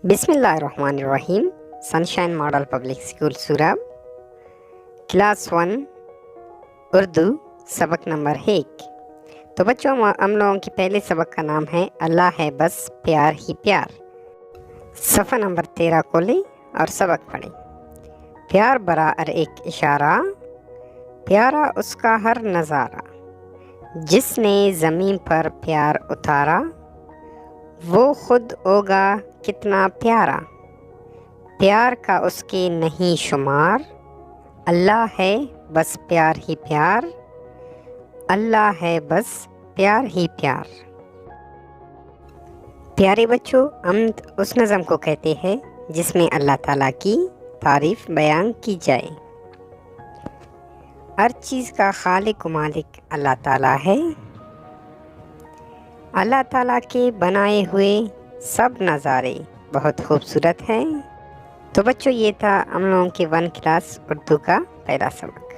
बिस्मिल्लाहिर्रहमानिर्रहीम। Sunshine model public school Surab, class 1 Urdu, सबक number 1। तो बच्चों, हम लोगों के पहले सबक का नाम है अल्लाह है बस प्यार ही प्यार। सफ़ा नंबर 13 खोलें और सबक पढ़ें। प्यार बराबर एक इशारा, प्यारा उसका हर नज़ारा, जिसने ज़मीन पर प्यार उतारा, वो खुद होगा कितना प्यारा। प्यार का उसके नहीं शुमार, अल्लाह है बस प्यार ही प्यार, अल्लाह है बस प्यार ही प्यार। प्यारे बच्चों, हम उस नज़म को कहते हैं जिसमें अल्लाह ताला की तारीफ़ बयान की जाए। हर चीज़ का खालिक व मालिक अल्लाह ताला है। अल्लाह ताला के बनाए हुए सब नज़ारे बहुत खूबसूरत हैं। तो बच्चों, ये था हम लोगों के 1 क्लास उर्दू का पहला सबक।